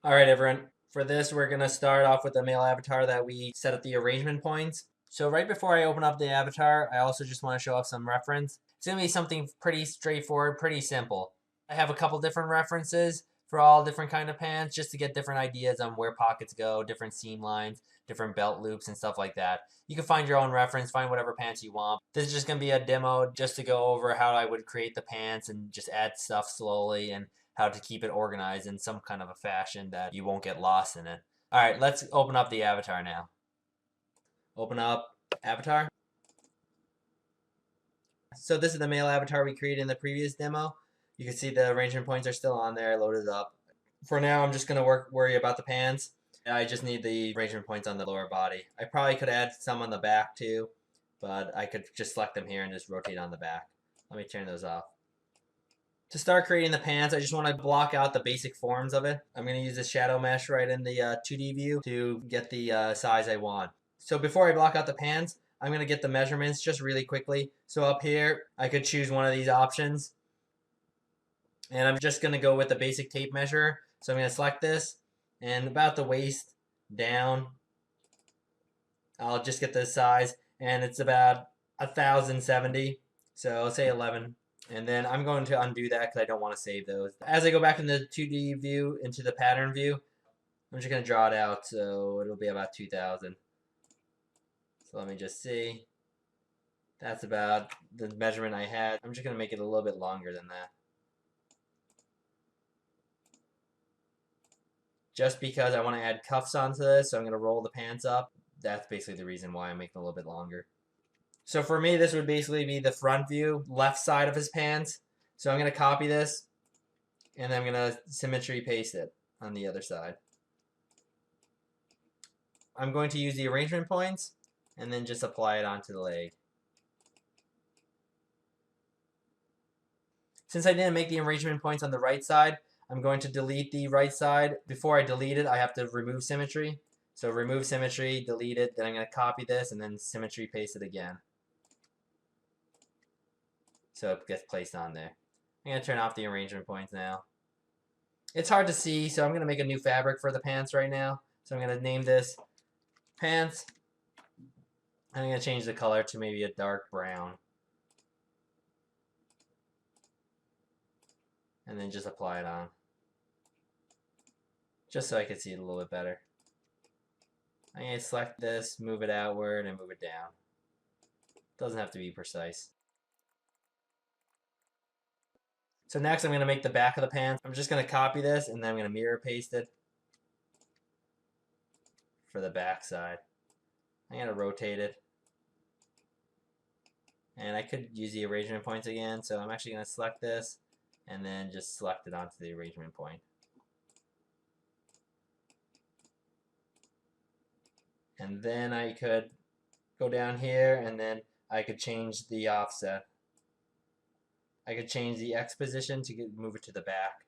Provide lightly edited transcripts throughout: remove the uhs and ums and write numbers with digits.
Alright everyone, for this we're going to start off with the male avatar that we set up the arrangement points. So right before I open up the avatar, I also just want to show off some reference. It's going to be something pretty straightforward, pretty simple. I have a couple different references for all different kind of pants just to get different ideas on where pockets go, different seam lines, different belt loops and stuff like that. You can find your own reference, find whatever pants you want. This is just going to be a demo just to go over how I would create the pants and just add stuff slowly and how to keep it organized in some kind of a fashion that you won't get lost in it. All right, let's open up the avatar now. Open up avatar. So this is the male avatar we created in the previous demo. You can see the arrangement points are still on there, loaded up. For now, I'm just going to worry about the pants. I just need the arrangement points on the lower body. I probably could add some on the back too, but I could just select them here and just rotate on the back. Let me turn those off. To start creating the pants, I just want to block out the basic forms of it. I'm going to use the shadow mesh right in the 2D view to get the size I want. So before I block out the pants, I'm going to get the measurements just really quickly. So up here, I could choose one of these options. And I'm just going to go with the basic tape measure. So I'm going to select this, and about the waist down, I'll just get this size, and it's about 1070. So say 11. And then I'm going to undo that because I don't want to save those. As I go back in the 2D view into the pattern view, I'm just going to draw it out so it'll be about 2000. So let me just see. That's about the measurement I had. I'm just going to make it a little bit longer than that. Just because I want to add cuffs onto this, so I'm going to roll the pants up. That's basically the reason why I'm making it a little bit longer. So for me, this would basically be the front view, left side of his pants. So I'm going to copy this, and I'm going to symmetry paste it on the other side. I'm going to use the arrangement points, and then just apply it onto the leg. Since I didn't make the arrangement points on the right side, I'm going to delete the right side. Before I delete it, I have to remove symmetry. So remove symmetry, delete it, then I'm going to copy this, and then symmetry paste it again. So it gets placed on there. I'm going to turn off the arrangement points now. It's hard to see, so I'm going to make a new fabric for the pants right now. So I'm going to name this pants. I'm going to change the color to maybe a dark brown. And then just apply it on. Just so I can see it a little bit better. I'm going to select this, move it outward, and move it down. Doesn't have to be precise. So next I'm going to make the back of the pants. I'm just going to copy this, and then I'm going to mirror paste it for the back side. I'm going to rotate it. And I could use the arrangement points again, so I'm actually going to select this, and then just select it onto the arrangement point. And then I could go down here, and then I could change the offset. I could change the X position to move it to the back.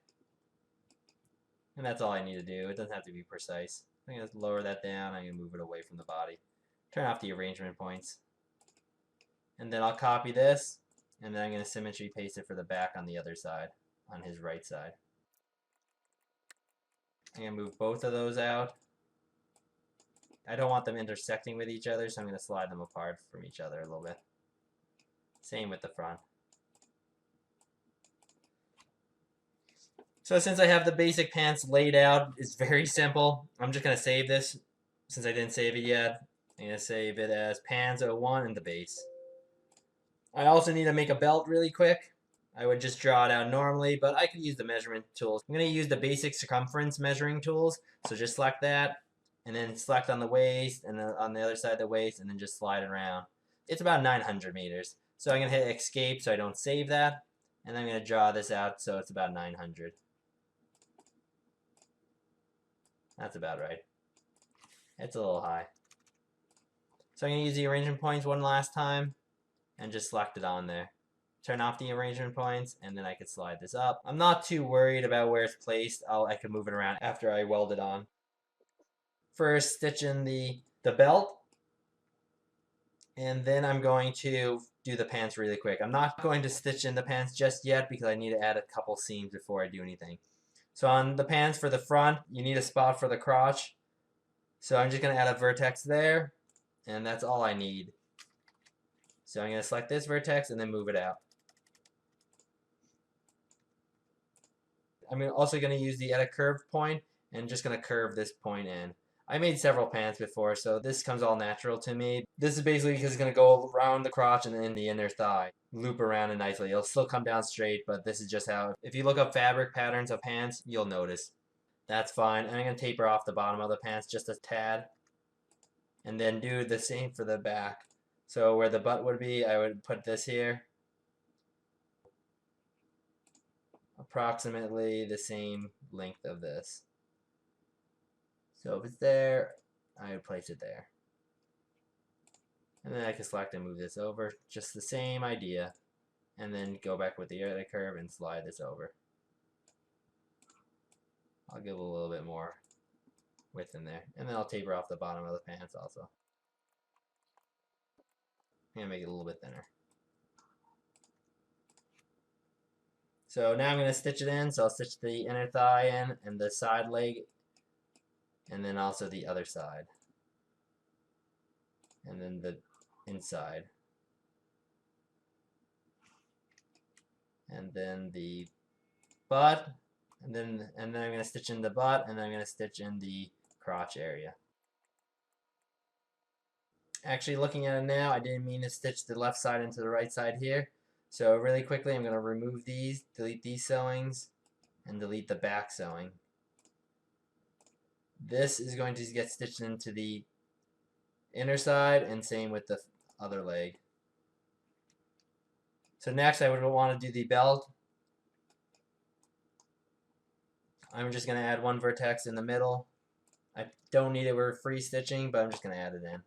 And that's all I need to do. It doesn't have to be precise. I'm going to lower that down. I'm going to move it away from the body. Turn off the arrangement points. And then I'll copy this, and then I'm going to symmetry paste it for the back on the other side, on his right side. I'm going to move both of those out. I don't want them intersecting with each other, so I'm going to slide them apart from each other a little bit. Same with the front. So since I have the basic pants laid out, it's very simple. I'm just going to save this since I didn't save it yet. I'm going to save it as pants 01 in the base. I also need to make a belt really quick. I would just draw it out normally, but I could use the measurement tools. I'm going to use the basic circumference measuring tools. So just select that, and then select on the waist, and then on the other side of the waist, and then just slide it around. It's about 900 meters. So I'm going to hit escape so I don't save that, and I'm going to draw this out so it's about 900. That's about right. It's a little high. So I'm going to use the arrangement points one last time, and just select it on there. Turn off the arrangement points, and then I could slide this up. I'm not too worried about where it's placed. I can move it around after I weld it on. First, stitch in the belt, and then I'm going to do the pants really quick. I'm not going to stitch in the pants just yet because I need to add a couple seams before I do anything. So on the pants for the front, you need a spot for the crotch. So I'm just going to add a vertex there, and that's all I need. So I'm going to select this vertex and then move it out. I'm also going to use the edit curve point and just going to curve this point in. I made several pants before, so this comes all natural to me. This is basically because it's going to go around the crotch and in the inner thigh. Loop around it nicely. It'll still come down straight, but this is just how, if you look up fabric patterns of pants, you'll notice. That's fine. And I'm going to taper off the bottom of the pants just a tad. And then do the same for the back. So where the butt would be, I would put this here. Approximately the same length of this. So if it's there, I would place it there. And then I can select and move this over. Just the same idea. And then go back with the edit curve and slide this over. I'll give a little bit more width in there. And then I'll taper off the bottom of the pants also. I'm going to make it a little bit thinner. So now I'm going to stitch it in. So I'll stitch the inner thigh in and the side leg. And then also the other side. And then the inside. And then the butt. And then I'm going to stitch in the butt. And then I'm going to stitch in the crotch area. Actually, looking at it now, I didn't mean to stitch the left side into the right side here. So really quickly, I'm going to remove these, delete these sewings, and delete the back sewing. This is going to get stitched into the inner side, and same with the other leg. So next, I would want to do the belt. I'm just going to add one vertex in the middle. I don't need it for free stitching, but I'm just going to add it in.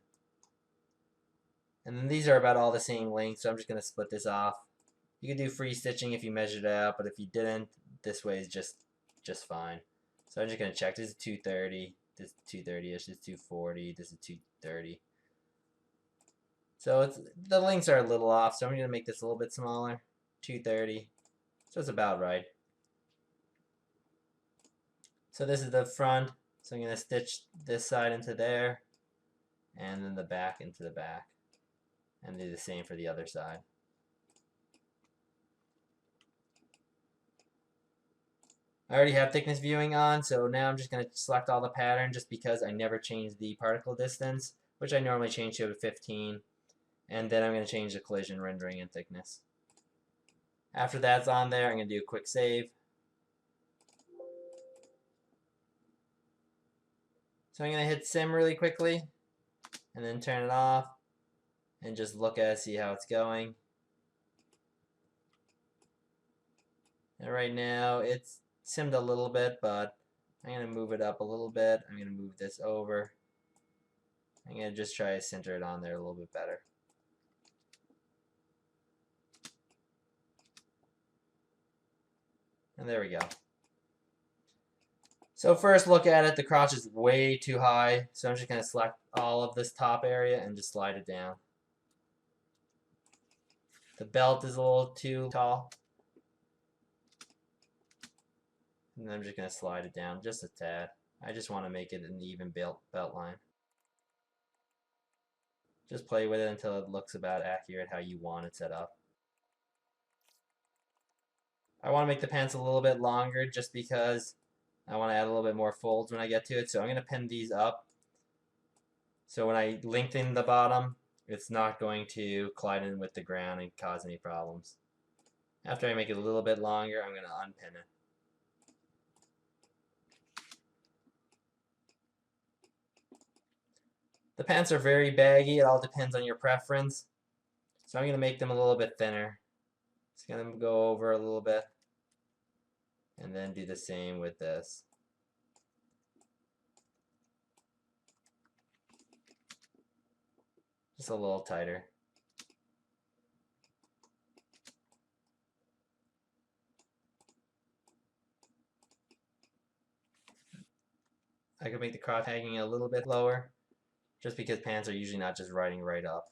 And then these are about all the same length, so I'm just going to split this off. You can do free stitching if you measured it out, but if you didn't, this way is just fine. So I'm just going to check. This is 230. This is 230-ish. This is 240. This is 230. So the lengths are a little off, so I'm going to make this a little bit smaller. 230. So it's about right. So this is the front. So I'm going to stitch this side into there, and then the back into the back. And do the same for the other side. I already have thickness viewing on, so now I'm just going to select all the pattern just because I never change the particle distance, which I normally change to 15. And then I'm going to change the collision rendering and thickness. After that's on there, I'm going to do a quick save. So I'm going to hit sim really quickly, and then turn it off, and just look at it, see how it's going. And right now, it's simmed a little bit, but I'm going to move it up a little bit. I'm going to move this over. I'm going to just try to center it on there a little bit better. And there we go. So first look at it, the crotch is way too high, so I'm just going to select all of this top area and just slide it down. The belt is a little too tall. And I'm just going to slide it down just a tad. I just want to make it an even belt line. Just play with it until it looks about accurate how you want it set up. I want to make the pants a little bit longer just because I want to add a little bit more folds when I get to it. So I'm going to pin these up. So when I lengthen the bottom, it's not going to collide in with the ground and cause any problems. After I make it a little bit longer, I'm going to unpin it. The pants are very baggy. It all depends on your preference. So I'm going to make them a little bit thinner. Just going to go over a little bit. And then do the same with this. Just a little tighter. I could make the crotch hanging a little bit lower, just because pants are usually not just riding right up.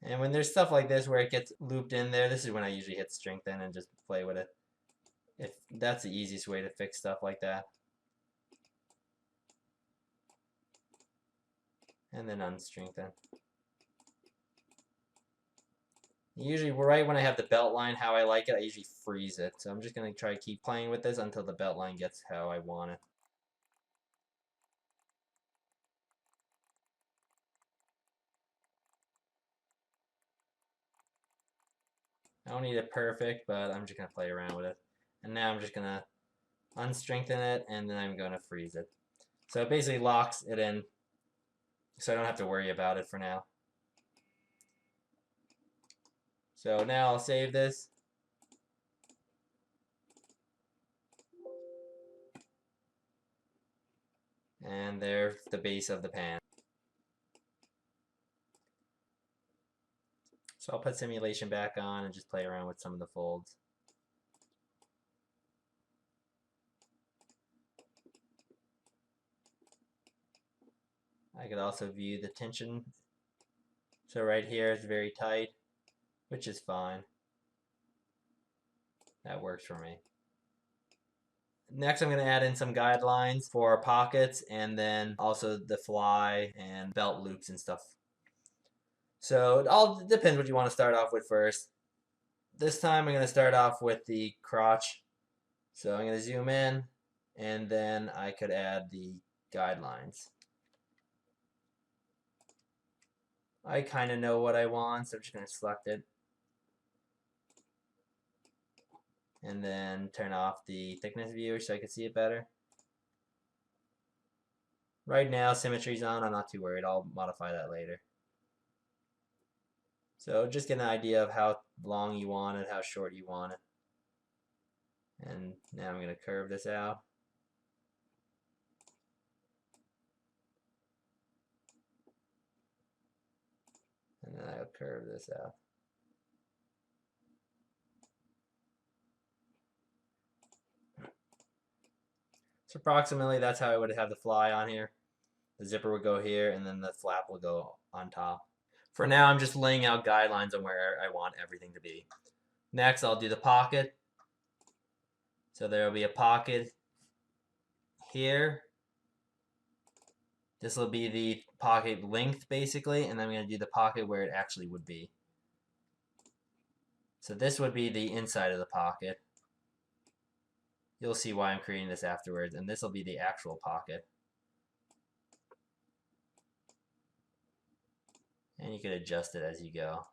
And when there's stuff like this where it gets looped in there, this is when I usually hit strengthen and just play with it. If that's the easiest way to fix stuff like that. And then unstrengthen. Usually right when I have the belt line how I like it, I usually freeze it. So I'm just going to try to keep playing with this until the belt line gets how I want it. I don't need it perfect, but I'm just going to play around with it. And now I'm just going to unstrengthen it, and then I'm going to freeze it. So it basically locks it in, so I don't have to worry about it for now. So now I'll save this. And there's the base of the pan. So I'll put simulation back on and just play around with some of the folds. I could also view the tension. So right here it's very tight, which is fine. That works for me. Next I'm going to add in some guidelines for pockets and then also the fly and belt loops and stuff. So it all depends what you want to start off with first. This time I'm going to start off with the crotch. So I'm going to zoom in and then I could add the guidelines. I kind of know what I want, so I'm just going to select it. And then turn off the thickness viewer so I can see it better. Right now, symmetry's on. I'm not too worried. I'll modify that later. So just get an idea of how long you want it, how short you want it. And now I'm going to curve this out. And then I'll curve this out. So approximately that's how I would have the fly on here. The zipper would go here and then the flap will go on top. For now I'm just laying out guidelines on where I want everything to be. Next I'll do the pocket. So there will be a pocket here. This will be the pocket length basically, and then I'm going to do the pocket where it actually would be. So this would be the inside of the pocket. You'll see why I'm creating this afterwards, and this will be the actual pocket. And you can adjust it as you go,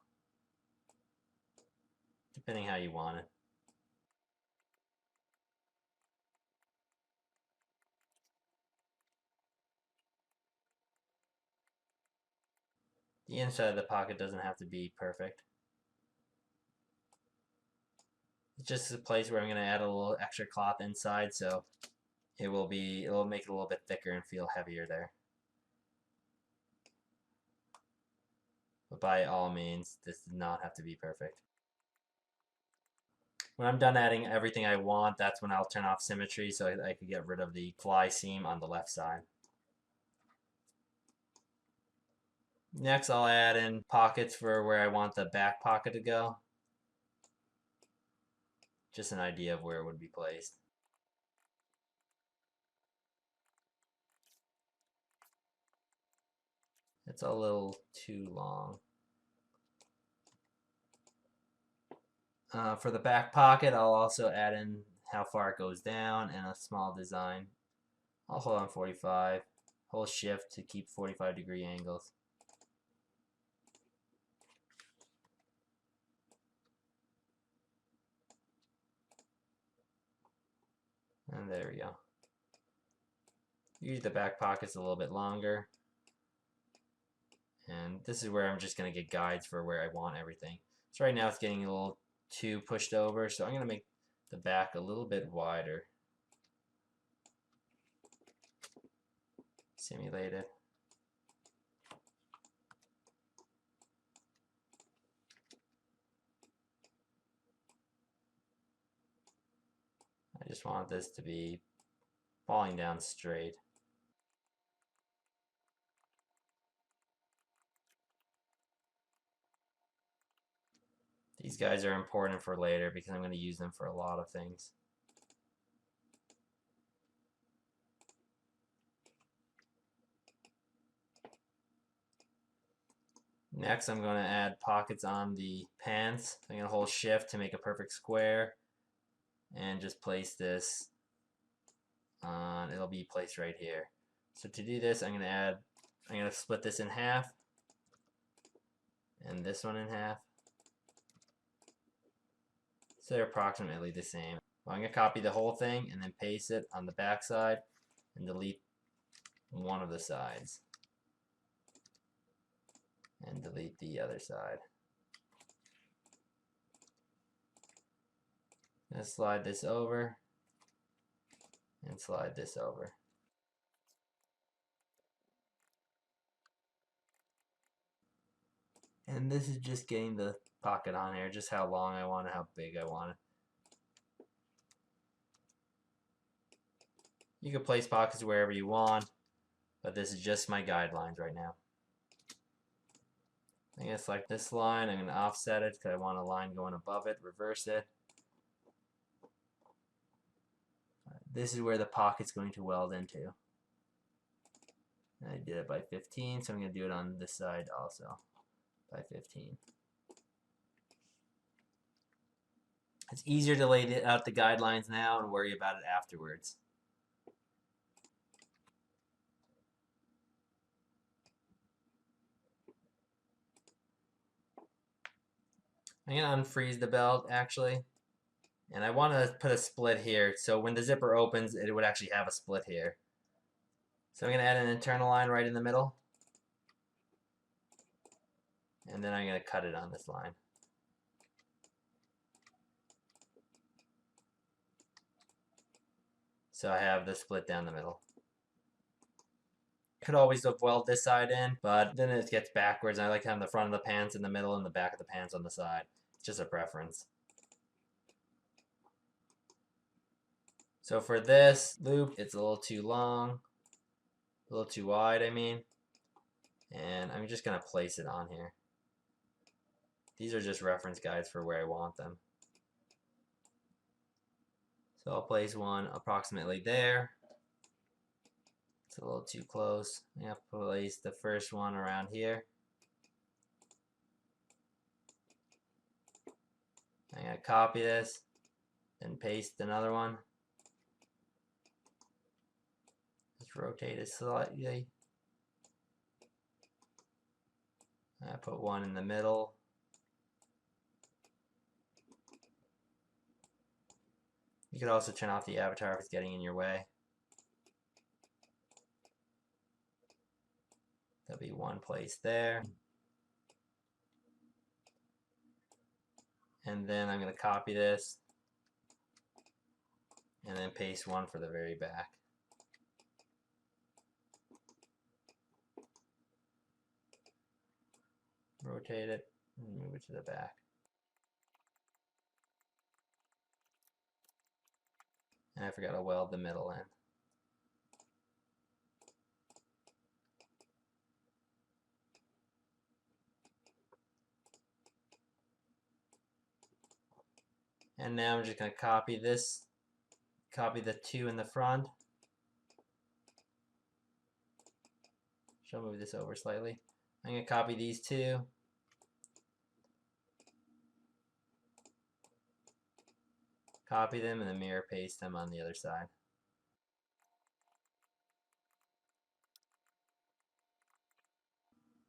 depending how you want it. The inside of the pocket doesn't have to be perfect. It's just a place where I'm going to add a little extra cloth inside, so it'll make it a little bit thicker and feel heavier there. But by all means, this does not have to be perfect. When I'm done adding everything I want, that's when I'll turn off symmetry so I can get rid of the fly seam on the left side. Next, I'll add in pockets for where I want the back pocket to go. Just an idea of where it would be placed. It's a little too long. For the back pocket, I'll also add in how far it goes down and a small design. I'll hold on 45. Hold shift to keep 45-degree angles. And there we go. Usually the back pocket's a little bit longer. And this is where I'm just going to get guides for where I want everything. So right now it's getting a little too pushed over, so I'm going to make the back a little bit wider. Simulate it. I just want this to be falling down straight. These guys are important for later because I'm going to use them for a lot of things. Next, I'm going to add pockets on the pants. I'm going to hold shift to make a perfect square and just place this on, it'll be placed right here. So to do this, I'm going to split this in half and this one in half. So they're approximately the same. Well, I'm going to copy the whole thing and then paste it on the back side and delete one of the sides. And delete the other side. I'm going to slide this over and slide this over. And this is just getting the pocket on here, just how long I want it, how big I want it. You can place pockets wherever you want, but this is just my guidelines right now. I'm going to select this line, I'm going to offset it because I want a line going above it, reverse it. This is where the pocket's going to weld into. And I did it by 15, so I'm going to do it on this side also by 15. It's easier to lay out the guidelines now and worry about it afterwards. I'm going to unfreeze the belt actually. And I want to put a split here, so when the zipper opens, it would actually have a split here. So I'm going to add an internal line right in the middle. And then I'm going to cut it on this line. So I have the split down the middle. Could always weld this side in, but then it gets backwards. And I like having the front of the pants in the middle and the back of the pants on the side. It's just a preference. So for this loop, it's a little too long, a little too wide, I mean. And I'm just going to place it on here. These are just reference guides for where I want them. So I'll place one approximately there. It's a little too close. I'm going to place the first one around here. I'm going to copy this, then paste another one. Just rotate it slightly. I put one in the middle. You could also turn off the avatar if it's getting in your way. There'll be one place there. And then I'm going to copy this and then paste one for the very back. Rotate it and move it to the back. And I forgot to weld the middle in. And now I'm just going to copy this, copy the two in the front. I'll move this over slightly. I'm going to copy these two. Copy them and then mirror paste them on the other side.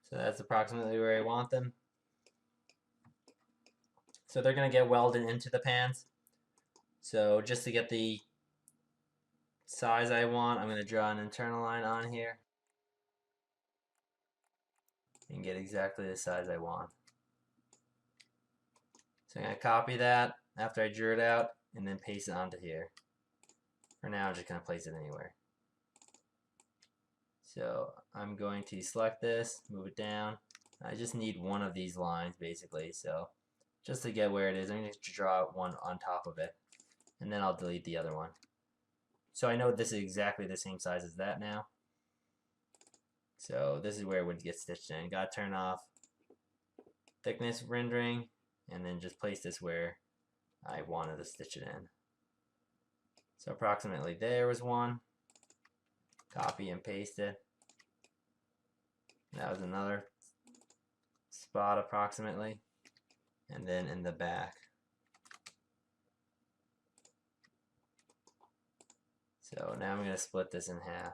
So that's approximately where I want them. So they're going to get welded into the pants. So just to get the size I want, I'm going to draw an internal line on here and get exactly the size I want. So I'm going to copy that after I drew it out and then paste it onto here. For now, I'm just going to place it anywhere. So I'm going to select this, move it down. I just need one of these lines basically, so just to get where it is, I'm going to draw one on top of it, and then I'll delete the other one. So I know this is exactly the same size as that now. So this is where it would get stitched in. Got to turn off thickness rendering, and then just place this where I wanted to stitch it in. So approximately there was one. Copy and paste it. That was another spot approximately. And then in the back. So now I'm going to split this in half.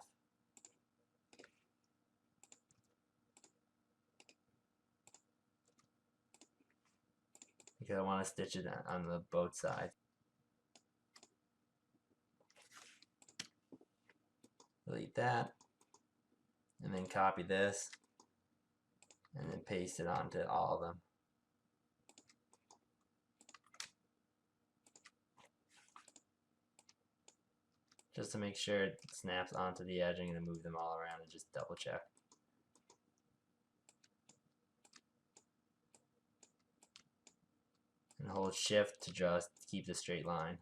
Because I want to stitch it on the both sides. Delete that. And then copy this. And then paste it onto all of them. Just to make sure it snaps onto the edge, I'm going to move them all around and just double check. And hold shift to just keep the straight line.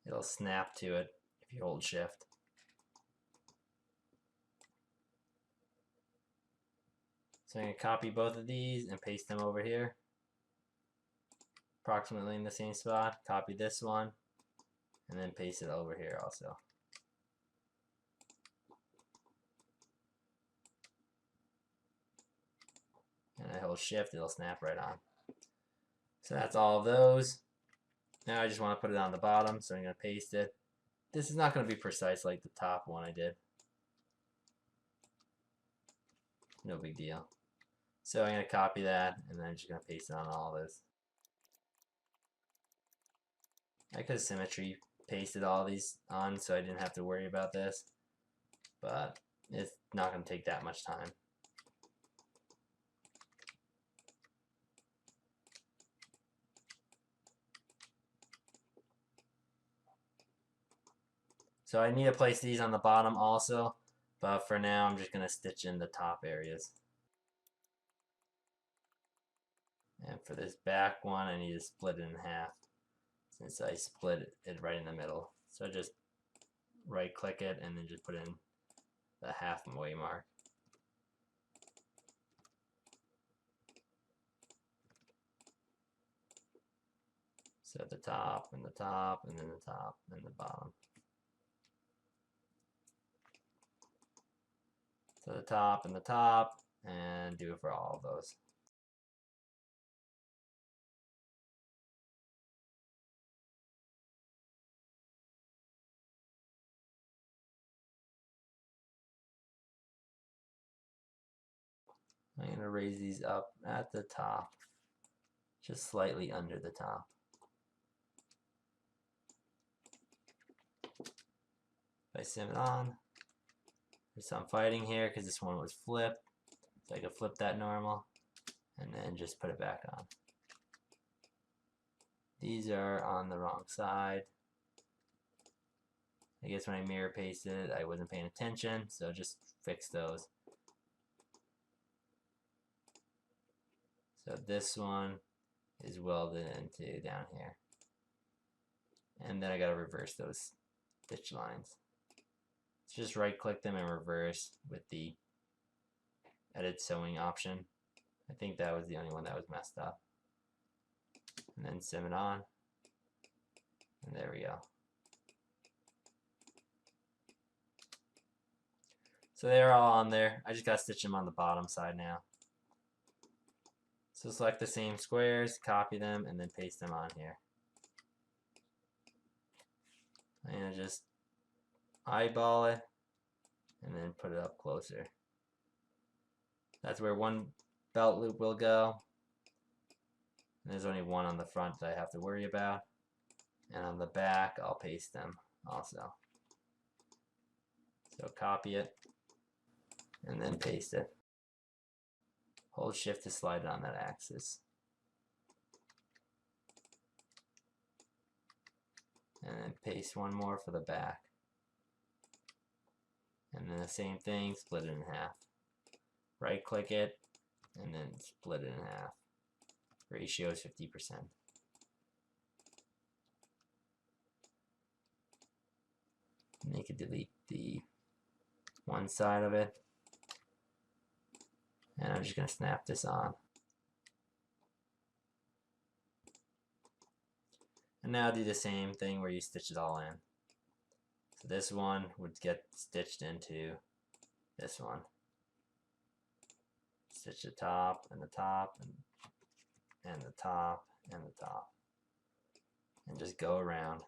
It'll snap to it if you hold shift. So I'm going to copy both of these and paste them over here. Approximately in the same spot. Copy this one and then paste it over here also. And I hold shift, it'll snap right on. So that's all of those. Now I just want to put it on the bottom, so I'm going to paste it. This is not going to be precise like the top one I did. No big deal. So I'm going to copy that, and then I'm just going to paste it on all of this. I could have symmetry pasted all these on so I didn't have to worry about this, but it's not going to take that much time. So I need to place these on the bottom also, but for now I'm just going to stitch in the top areas. And for this back one I need to split it in half since I split it right in the middle. So just right click it and then just put in the halfway mark. So the top and the top and then the top and the bottom. So the top and the top, and do it for all of those. I'm going to raise these up at the top, just slightly under the top. If I sim it on, there's some fighting here because this one was flipped. So I could flip that normal and then just put it back on. These are on the wrong side. I guess when I mirror pasted, I wasn't paying attention, so just fix those. So this one is welded into down here. And then I gotta reverse those stitch lines. So just right click them and reverse with the edit sewing option. I think that was the only one that was messed up. And then sim it on. And there we go. So they're all on there. I just gotta stitch them on the bottom side now. So select the same squares, copy them, and then paste them on here. I'm gonna just eyeball it and then put it up closer. That's where one belt loop will go. And there's only one on the front that I have to worry about. And on the back, I'll paste them also. So copy it and then paste it. Hold shift to slide it on that axis. And then paste one more for the back. And then the same thing, split it in half. Right click it and then split it in half. Ratio is 50%. And you can delete the one side of it. And I'm just going to snap this on. And now do the same thing where you stitch it all in. So this one would get stitched into this one. Stitch the top and the top and the top and the top. And just go around.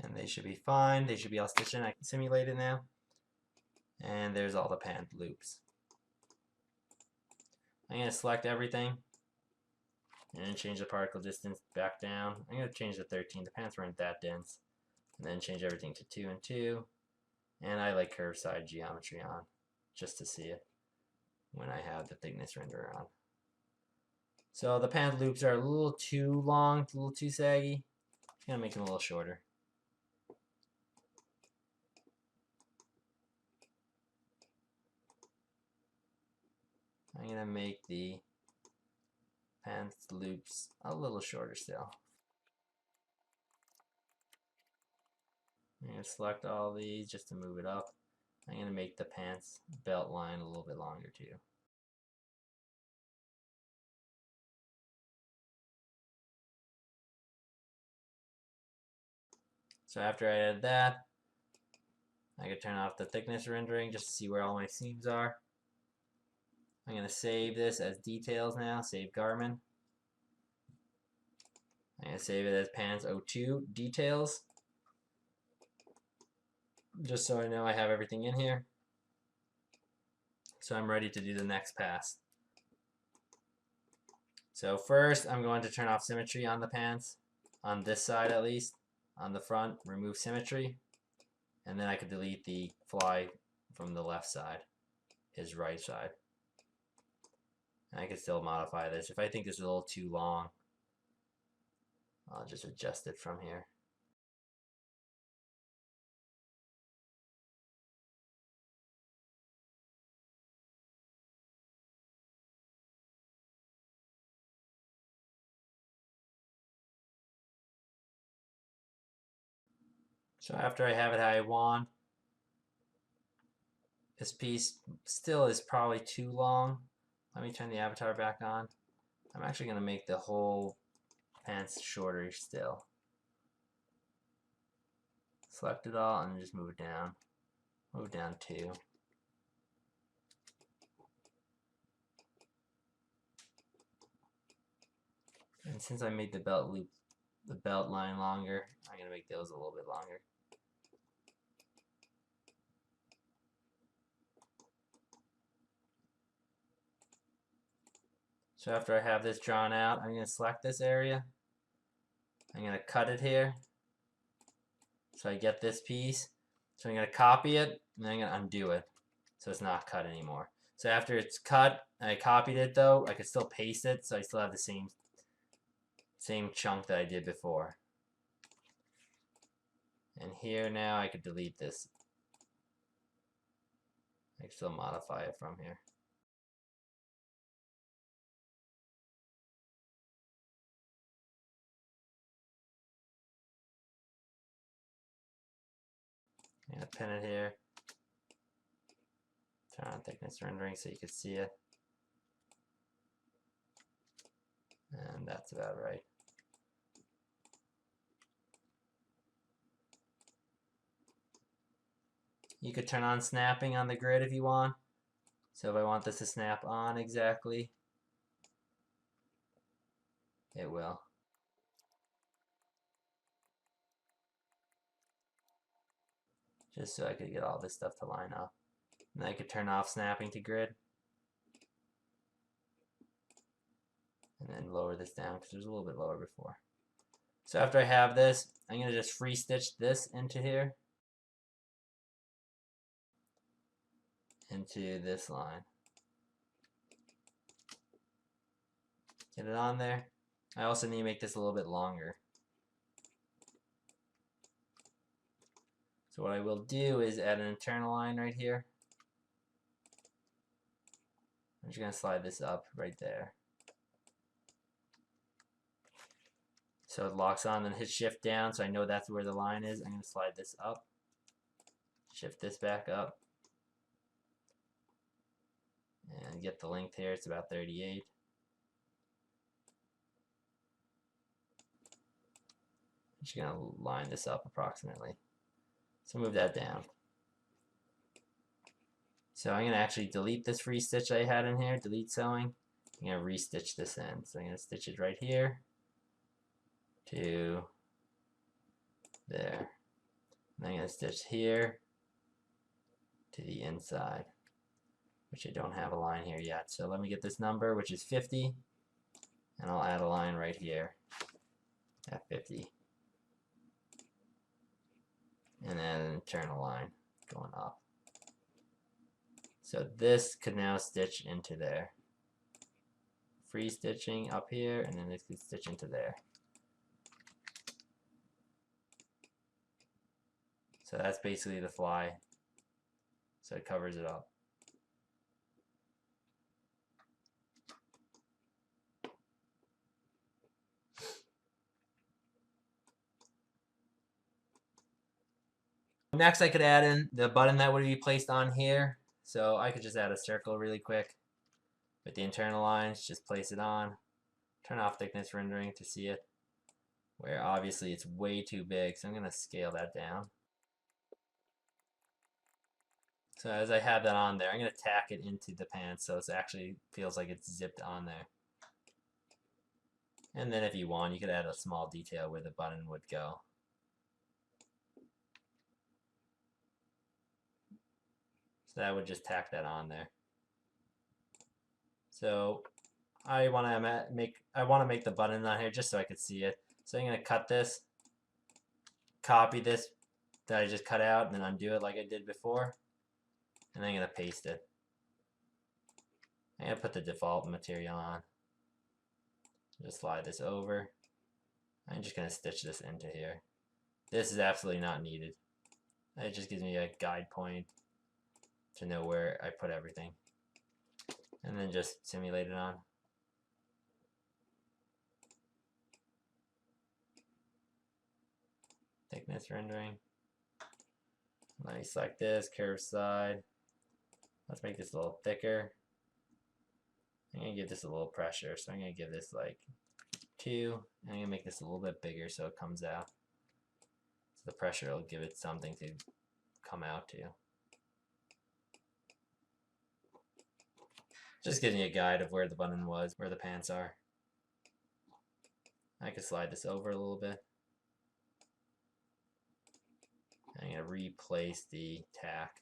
And they should be fine. They should be all stitched in. I can simulate it now. And there's all the pant loops. I'm going to select everything and change the particle distance back down. I'm going to change to 13. The pants weren't that dense. And then change everything to 2 and 2. And I like curved side geometry on just to see it when I have the thickness renderer on. So the pant loops are a little too long, a little too saggy. I'm going to make them a little shorter. I'm going to make the pants loops a little shorter still. I'm going to select all these just to move it up. I'm going to make the pants belt line a little bit longer too. So after I add that, I can turn off the thickness rendering just to see where all my seams are. I'm going to save this as details now, save Garmin. I'm going to save it as pants 02 details, just so I know I have everything in here. So I'm ready to do the next pass. So first I'm going to turn off symmetry on the pants, on this side at least. On the front, remove symmetry, and then I could delete the fly from the left side, his right side. And I can still modify this. If I think this is a little too long, I'll just adjust it from here. So after I have it how I want, this piece still is probably too long. Let me turn the avatar back on. I'm actually going to make the whole pants shorter still. Select it all and just move it down. Move down 2. And since I made the belt loop, the belt line longer, I'm going to make those a little bit longer. So after I have this drawn out, I'm going to select this area. I'm going to cut it here. So I get this piece. So I'm going to copy it, and then I'm going to undo it. So it's not cut anymore. So after it's cut, I copied it though, I could still paste it, so I still have the same chunk that I did before. And here now I could delete this. I can still modify it from here. I'm going to pin it here. Turn on thickness rendering so you can see it. And that's about right. You could turn on snapping on the grid if you want. So if I want this to snap on exactly, it will. Just so I could get all this stuff to line up. And I could turn off snapping to grid. And then lower this down because it was a little bit lower before. So after I have this, I'm going to just free stitch this into here. Into this line. Get it on there. I also need to make this a little bit longer. So what I will do is add an internal line right here. I'm just going to slide this up right there. So it locks on, then hit shift down so I know that's where the line is. I'm going to slide this up. Shift this back up. And get the length here, it's about 38. I'm just going to line this up approximately. So move that down. So I'm going to actually delete this free stitch I had in here, delete sewing. I'm going to re-stitch this in. So I'm going to stitch it right here to there. And I'm going to stitch here to the inside, which I don't have a line here yet. So let me get this number, which is 50, and I'll add a line right here at 50. And then an internal line going up. So this could now stitch into there. Free stitching up here, and then this could stitch into there. So that's basically the fly. So it covers it up. Next I could add in the button that would be placed on here. So I could just add a circle really quick with the internal lines, just place it on. Turn off thickness rendering to see it, where obviously it's way too big, so I'm going to scale that down. So as I have that on there, I'm going to tack it into the pants so it actually feels like it's zipped on there. And then if you want, you could add a small detail where the button would go. So that would just tack that on there. So I want to make the button on here just so I could see it. So I'm going to cut this, copy this that I just cut out, and then undo it like I did before. And I'm going to paste it. I'm going to put the default material on. Just slide this over. I'm just going to stitch this into here. This is absolutely not needed. It just gives me a guide point to know where I put everything. And then just simulate it on. Thickness rendering. Let me select this, curve side. Let's make this a little thicker. I'm going to give this a little pressure, so I'm going to give this like 2. And I'm going to make this a little bit bigger so it comes out. So the pressure will give it something to come out to. Just giving you a guide of where the button was, where the pants are. I could slide this over a little bit. I'm going to replace the tack.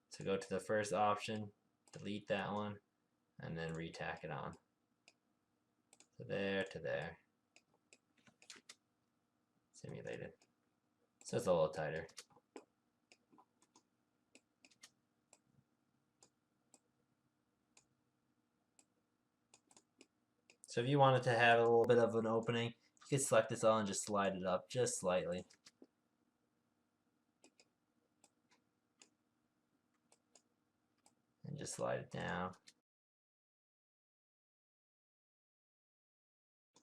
So go to the first option, delete that one, and then re-tack it on. So there to there. Simulated. So it's a little tighter. So if you wanted to have a little bit of an opening, you could select this all and just slide it up just slightly. And just slide it down.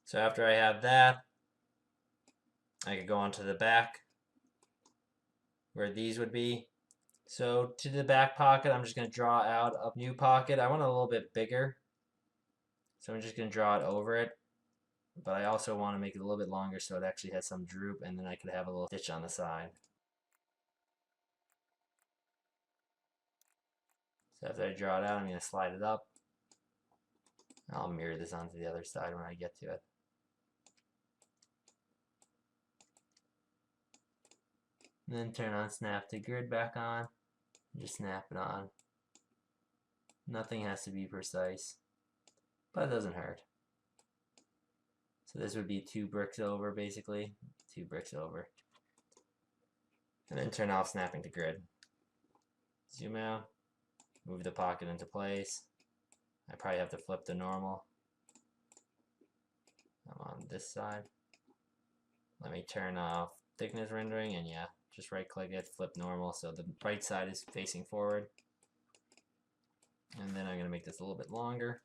So after I have that, I could go onto the back where these would be. So to the back pocket, I'm just going to draw out a new pocket. I want it a little bit bigger. So I'm just going to draw it over it. But I also want to make it a little bit longer so it actually has some droop, and then I could have a little stitch on the side. So after I draw it out, I'm going to slide it up. I'll mirror this onto the other side when I get to it. And then turn on snap to grid back on. Just snap it on. Nothing has to be precise, but it doesn't hurt. So this would be 2 bricks over, basically. 2 bricks over. And then turn off snapping to grid. Zoom out. Move the pocket into place. I probably have to flip to normal. I'm on this side. Let me turn off thickness rendering, and yeah, just right click it, flip normal so the right side is facing forward. And then I'm going to make this a little bit longer.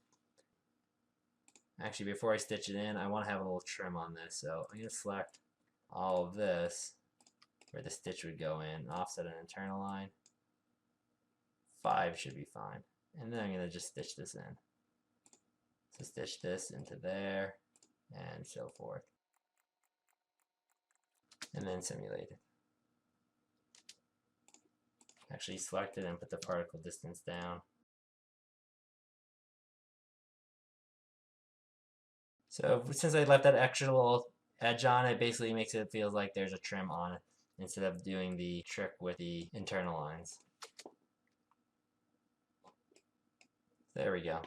Actually, before I stitch it in, I want to have a little trim on this, so I'm going to select all of this where the stitch would go in, offset an internal line. 5 should be fine. And then I'm going to just stitch this in. So stitch this into there, and so forth. And then simulate it. Actually select it and put the particle distance down. So since I left that extra little edge on, it basically makes it feel like there's a trim on it instead of doing the trick with the internal lines. There we go.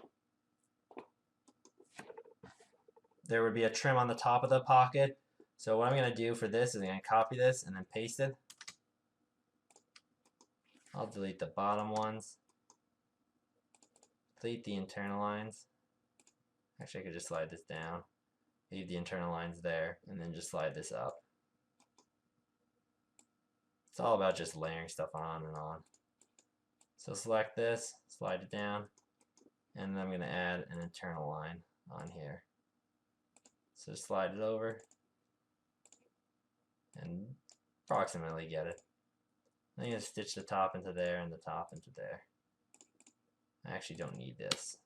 There would be a trim on the top of the pocket. So what I'm going to do for this is I'm going to copy this and then paste it. I'll delete the bottom ones. Delete the internal lines. Actually, I could just slide this down. Leave the internal lines there, and then just slide this up. It's all about just layering stuff on and on. So select this, slide it down, and then I'm going to add an internal line on here. So slide it over, and approximately get it. I'm going to stitch the top into there and the top into there. I actually don't need this.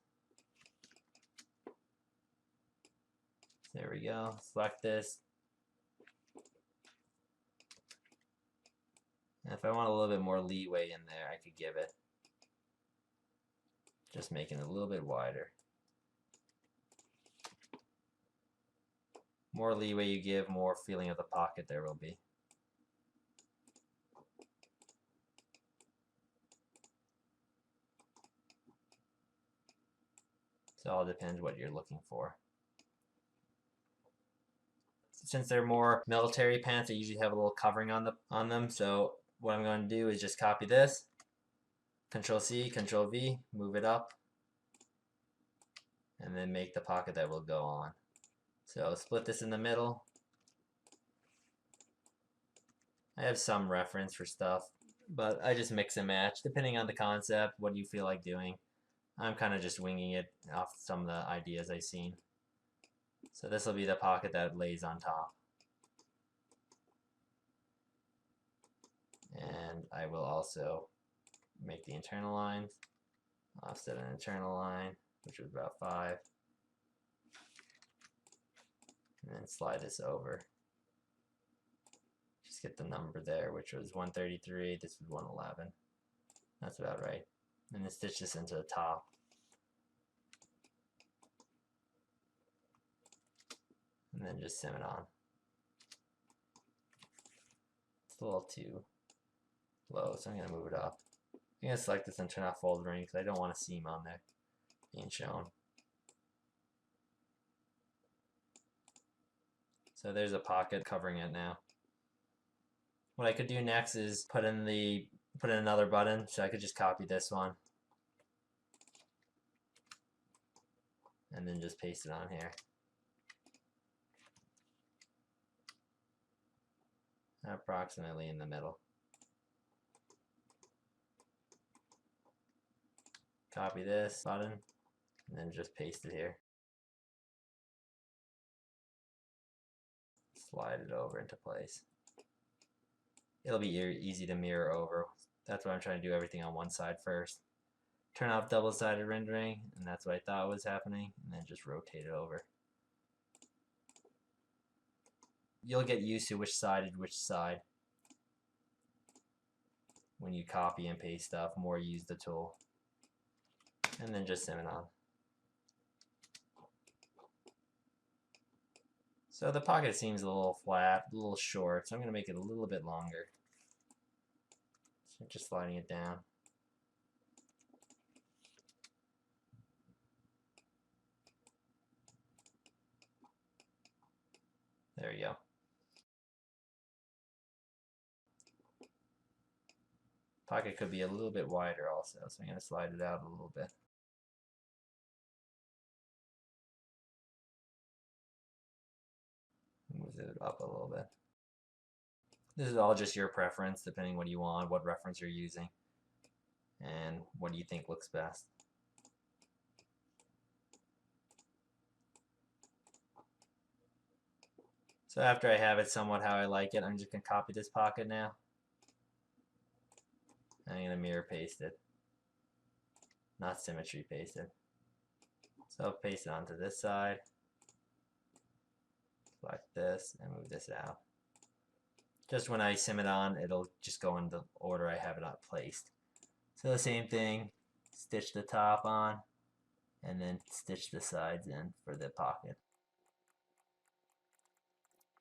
There we go. Select this. And if I want a little bit more leeway in there, I could give it. Just making it a little bit wider. More leeway you give, more feeling of the pocket there will be. So it all depends what you're looking for. Since they're more military pants, they usually have a little covering on them. So what I'm going to do is just copy this, Control C, Control V, move it up, and then make the pocket that will go on. So split this in the middle. I have some reference for stuff, but I just mix and match depending on the concept, what you feel like doing. I'm kind of just winging it off some of the ideas I've seen. So this will be the pocket that lays on top. And I will also make the internal lines, offset an internal line, which was about 5, and then slide this over. Just get the number there, which was 133, this was 111. That's about right. And then stitch this into the top. And then just sim it on. It's a little too low, so I'm going to move it up. I'm going to select this and turn off fold ring because I don't want a seam on there being shown. So there's a pocket covering it now. What I could do next is put in another button, so I could just copy this one and then just paste it on here. Approximately in the middle. Copy this button and then just paste it here. Slide it over into place. It'll be easy to mirror over. That's why I'm trying to do everything on one side first. Turn off double-sided rendering, and that's what I thought was happening, and then just rotate it over. You'll get used to which side is which side. When you copy and paste stuff, more use the tool. And then just sim it on. So the pocket seems a little flat, a little short, so I'm going to make it a little bit longer. So just sliding it down. There you go. Pocket could be a little bit wider also, so I'm going to slide it out a little bit. Move it up a little bit. This is all just your preference, depending what you want, what reference you're using, and what you think looks best. So after I have it somewhat how I like it, I'm just going to copy this pocket now. I'm going to mirror paste it. Not symmetry paste it. So I'll paste it onto this side. Select this and move this out. Just when I sim it on, it'll just go in the order I have it placed. So the same thing, stitch the top on, and then stitch the sides in for the pocket.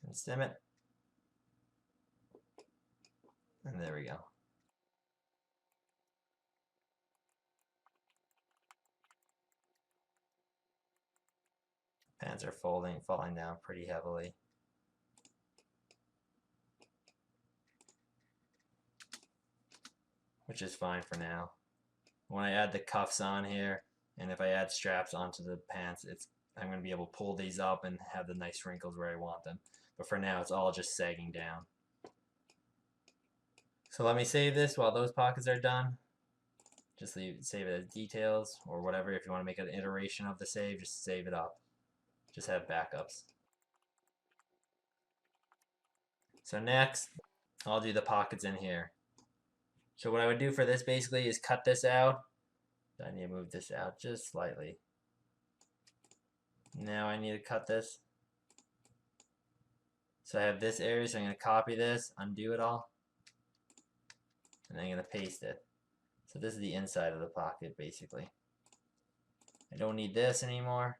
And sim it. And there we go. Pants are falling down pretty heavily. Which is fine for now. When I add the cuffs on here, and if I add straps onto the pants, I'm going to be able to pull these up and have the nice wrinkles where I want them. But for now, it's all just sagging down. So let me save this while those pockets are done. Just save it as details or whatever. If you want to make an iteration of the save, just save it up. Just have backups. So next, I'll do the pockets in here. So what I would do for this basically is cut this out. I need to move this out just slightly. Now I need to cut this. So I have this area, so I'm going to copy this, undo it all, and then I'm going to paste it. So this is the inside of the pocket, basically. I don't need this anymore,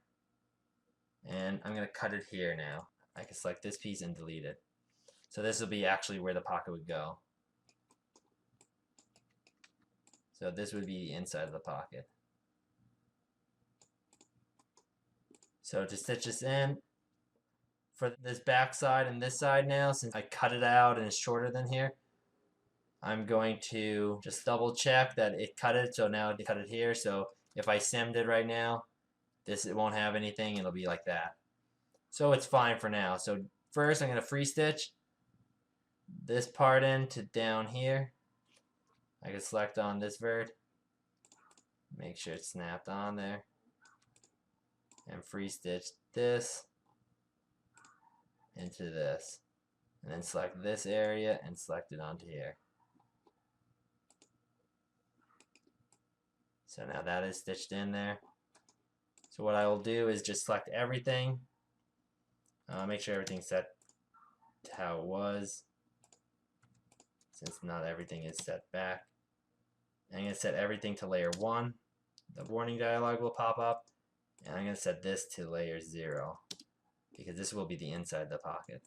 and I'm going to cut it here now. I can select this piece and delete it. So this will be actually where the pocket would go. So this would be the inside of the pocket. So to stitch this in, for this back side and this side now, since I cut it out and it's shorter than here, I'm going to just double check that it cut it, so now it cut it here. So if I simmed it right now, it won't have anything, it'll be like that. So it's fine for now. So first I'm going to free stitch this part in to down here. I can select on this vert, make sure it's snapped on there, and free stitch this into this, and then select this area and select it onto here. So now that is stitched in there. So what I will do is just select everything, make sure everything's set to how it was, since not everything is set back. I'm going to set everything to layer 1. The warning dialog will pop up, and I'm going to set this to layer 0, because this will be the inside of the pocket.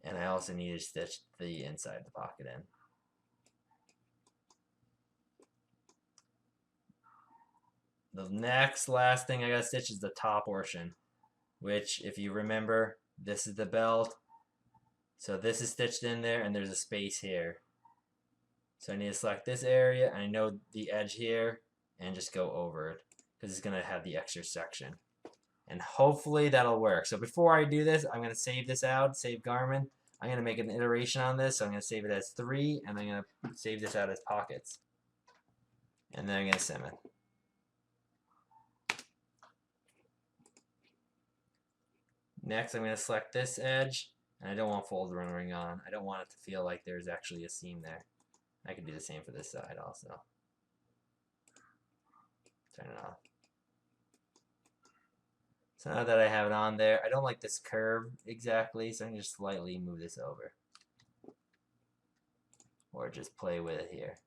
And I also need to stitch the inside of the pocket in. The next last thing I gotta stitch is the top portion, which, if you remember, this is the belt. So this is stitched in there, and there's a space here. So I need to select this area, and I know the edge here, and just go over it, because it's gonna have the extra section. And hopefully that'll work. So before I do this, I'm gonna save this out, save garment. I'm gonna make an iteration on this, so I'm gonna save it as 3, and I'm gonna save this out as pockets. And then I'm gonna sim it. Next, I'm going to select this edge, and I don't want fold running on. I don't want it to feel like there's actually a seam there. I can do the same for this side also. Turn it off. So now that I have it on there, I don't like this curve exactly, so I can just slightly move this over. Or just play with it here.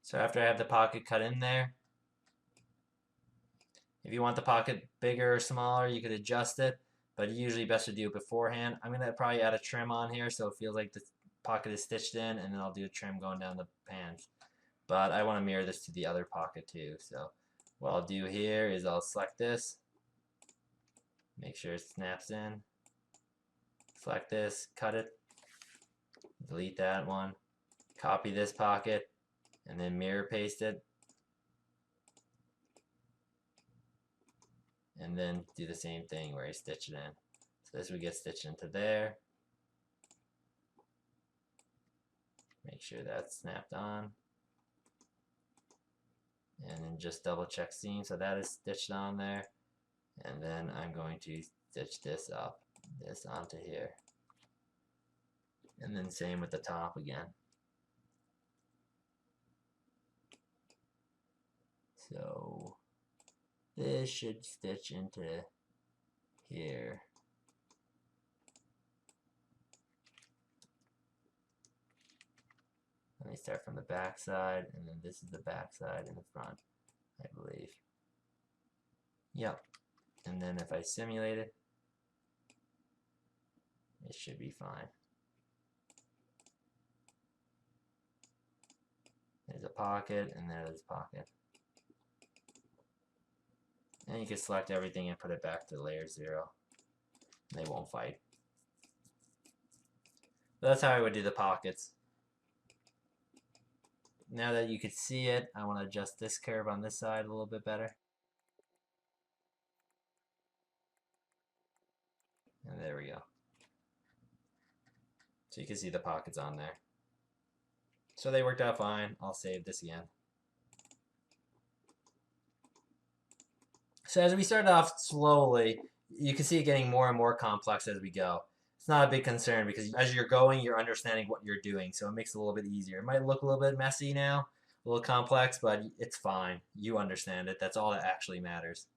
So after I have the pocket cut in there, if you want the pocket bigger or smaller, you could adjust it, but usually best to do it beforehand. I'm going to probably add a trim on here so it feels like the pocket is stitched in, and then I'll do a trim going down the pants. But I want to mirror this to the other pocket too, so what I'll do here is I'll select this, make sure it snaps in, select this, cut it, delete that one, copy this pocket, and then mirror paste it, and then do the same thing where I stitch it in. So this would get stitched into there. Make sure that's snapped on. And then just double check seam, so that is stitched on there. And then I'm going to stitch this up, this onto here. And then same with the top again. So this should stitch into here. Let me start from the back side, and then this is the back side and the front, I believe. Yep. And then if I simulate it, it should be fine. There's a pocket, and there's a pocket. And you can select everything and put it back to layer 0. They won't fight. But that's how I would do the pockets. Now that you can see it, I want to adjust this curve on this side a little bit better. And there we go. So you can see the pockets on there. So they worked out fine. I'll save this again. So as we start off slowly, you can see it getting more and more complex as we go. It's not a big concern because as you're going, you're understanding what you're doing, so it makes it a little bit easier. It might look a little bit messy now, a little complex, but it's fine. You understand it. That's all that actually matters.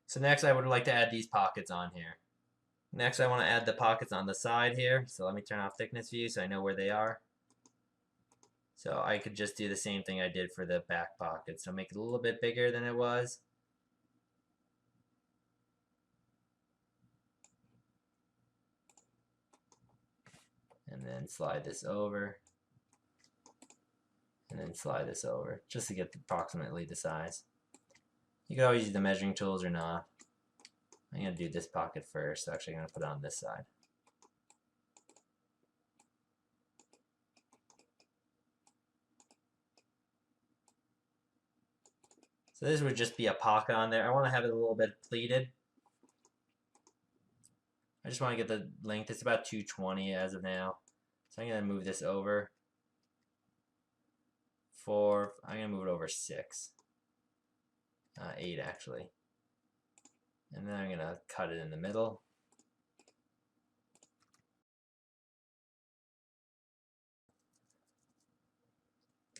So next I would like to add these pockets on here. Next I want to add the pockets on the side here. So let me turn off thickness view so I know where they are. So I could just do the same thing I did for the back pocket. So make it a little bit bigger than it was. And then slide this over. And then slide this over just to get approximately the size. You can always use the measuring tools or not. I'm going to do this pocket first. Actually, I'm going to put it on this side. So this would just be a pocket on there. I want to have it a little bit pleated. I just want to get the length. It's about 220 as of now. So I'm going to move this over. I'm going to move it over 6. 8 actually. And then I'm going to cut it in the middle.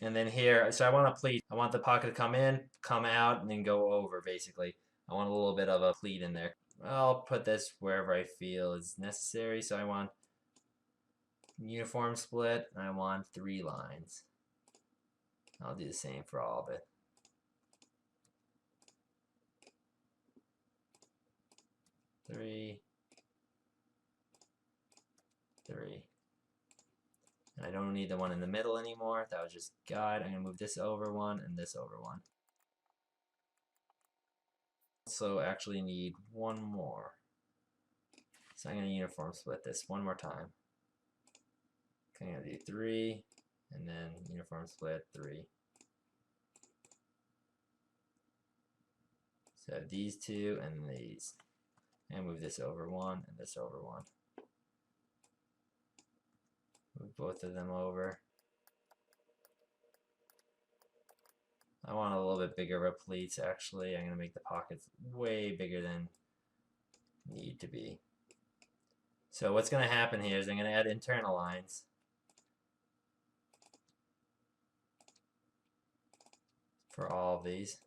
And then here, so I want a pleat. I want the pocket to come in, come out, and then go over, basically. I want a little bit of a pleat in there. I'll put this wherever I feel is necessary. So I want uniform split, and I want 3 lines. I'll do the same for all of it. 3, 3. And I don't need the one in the middle anymore. That was just guide. I'm going to move this over 1 and this over 1. So actually need 1 more. So I'm going to uniform split this one more time. I'm going to do 3 and then uniform split 3. So these 2 and these. And move this over 1 and this over 1. Move both of them over. I want a little bit bigger of pleats actually. I'm going to make the pockets way bigger than need to be. So what's going to happen here is I'm going to add internal lines. For all of these.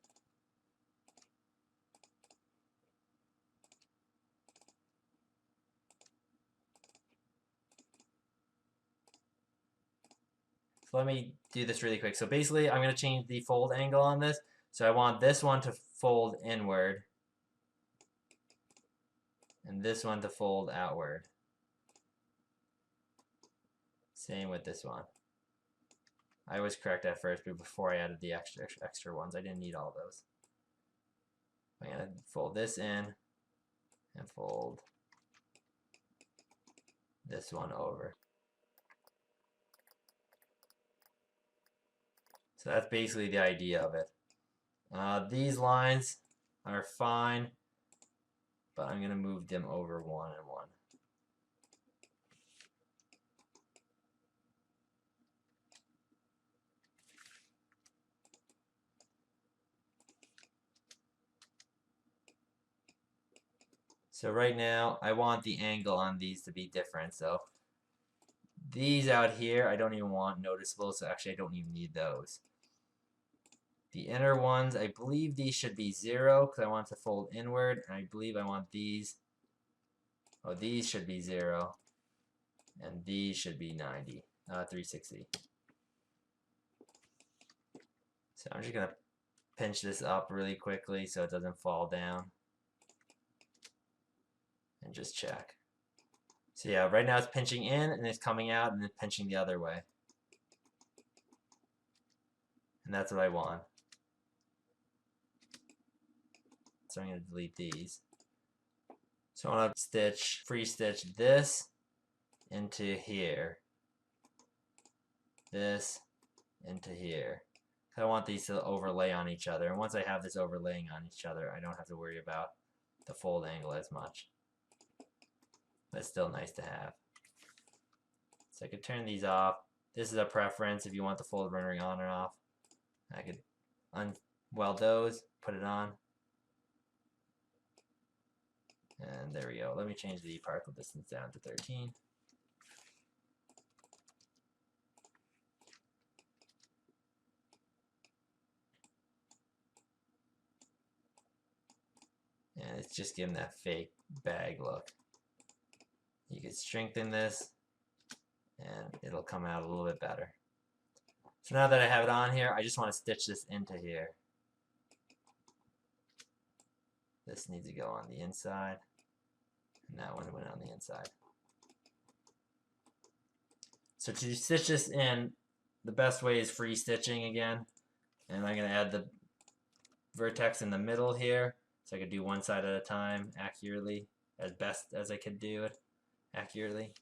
So let me do this really quick. So basically I'm going to change the fold angle on this. So I want this one to fold inward and this one to fold outward. Same with this one. I was correct at first, but before I added the extra ones, I didn't need all those. I'm going to fold this in and fold this one over. So that's basically the idea of it. These lines are fine. but I'm going to move them over 1 and 1. So right now, I want the angle on these to be different. So these out here, I don't even want noticeable, so actually I don't even need those. The inner ones, I believe these should be 0 because I want to fold inward, and I believe I want these. Oh, these should be 0, and these should be 90, 360. So I'm just going to pinch this up really quickly so it doesn't fall down. And just check. So yeah, right now it's pinching in and it's coming out and then pinching the other way. And that's what I want. So I'm going to delete these. So I want to free stitch this into here. This into here. I want these to overlay on each other. And once I have this overlaying on each other, I don't have to worry about the fold angle as much. But it's still nice to have. So I could turn these off. This is a preference if you want the fold rendering on or off. I could unweld those, put it on. And there we go. Let me change the particle distance down to 13. And it's just giving that fake bag look. You can strengthen this and it'll come out a little bit better. So now that I have it on here, I just want to stitch this into here. This needs to go on the inside, and that one went on the inside. So to stitch this in, the best way is free stitching again. And I'm going to add the vertex in the middle here, so I could do one side at a time accurately, as best as I could do it accurately.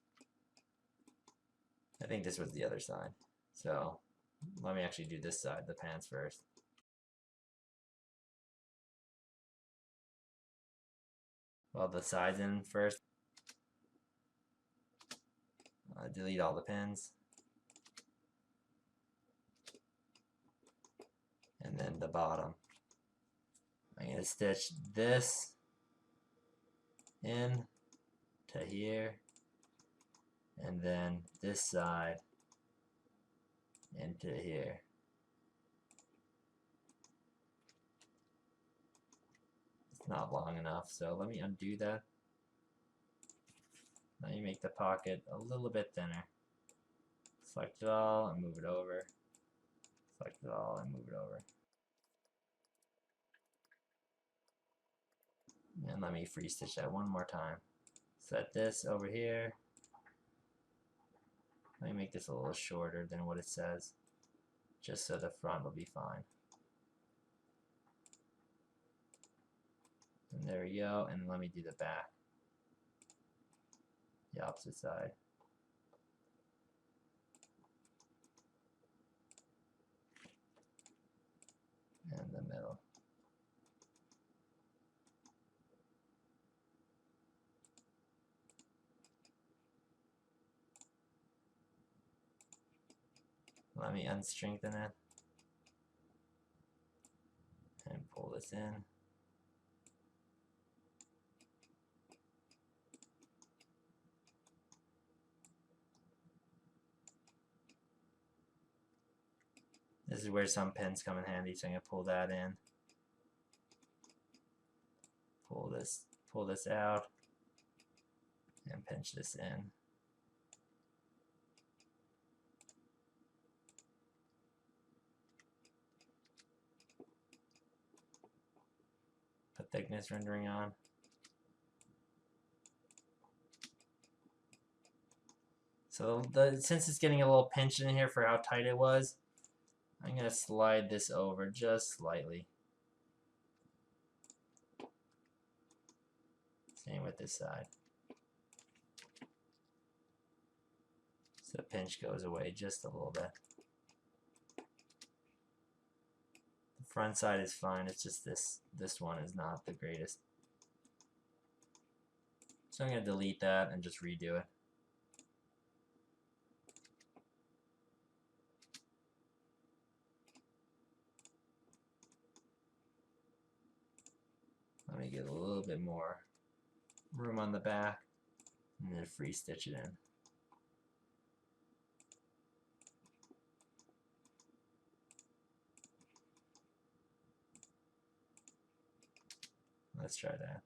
I think this was the other side. So let me actually do this side, the pants first. Well, the sides in first. Delete all the pins. And then the bottom. I'm going to stitch this in to here. And then this side into here. It's not long enough, so let me undo that. Now you make the pocket a little bit thinner. Select it all and move it over. Select it all and move it over. And let me free stitch that one more time. Set this over here. Let me make this a little shorter than what it says, just so the front will be fine. And there we go, and let me do the back. The opposite side. And the middle. Let me unstrengthen it. And pull this in. This is where some pins come in handy, so I'm going to pull that in. Pull this out, and pinch this in. Put thickness rendering on. So since it's getting a little pinched in here for how tight it was, I'm going to slide this over just slightly. Same with this side. So the pinch goes away just a little bit. The front side is fine, it's just this one is not the greatest. So I'm going to delete that and just redo it. Let me get a little bit more room on the back and then free stitch it in. Let's try that.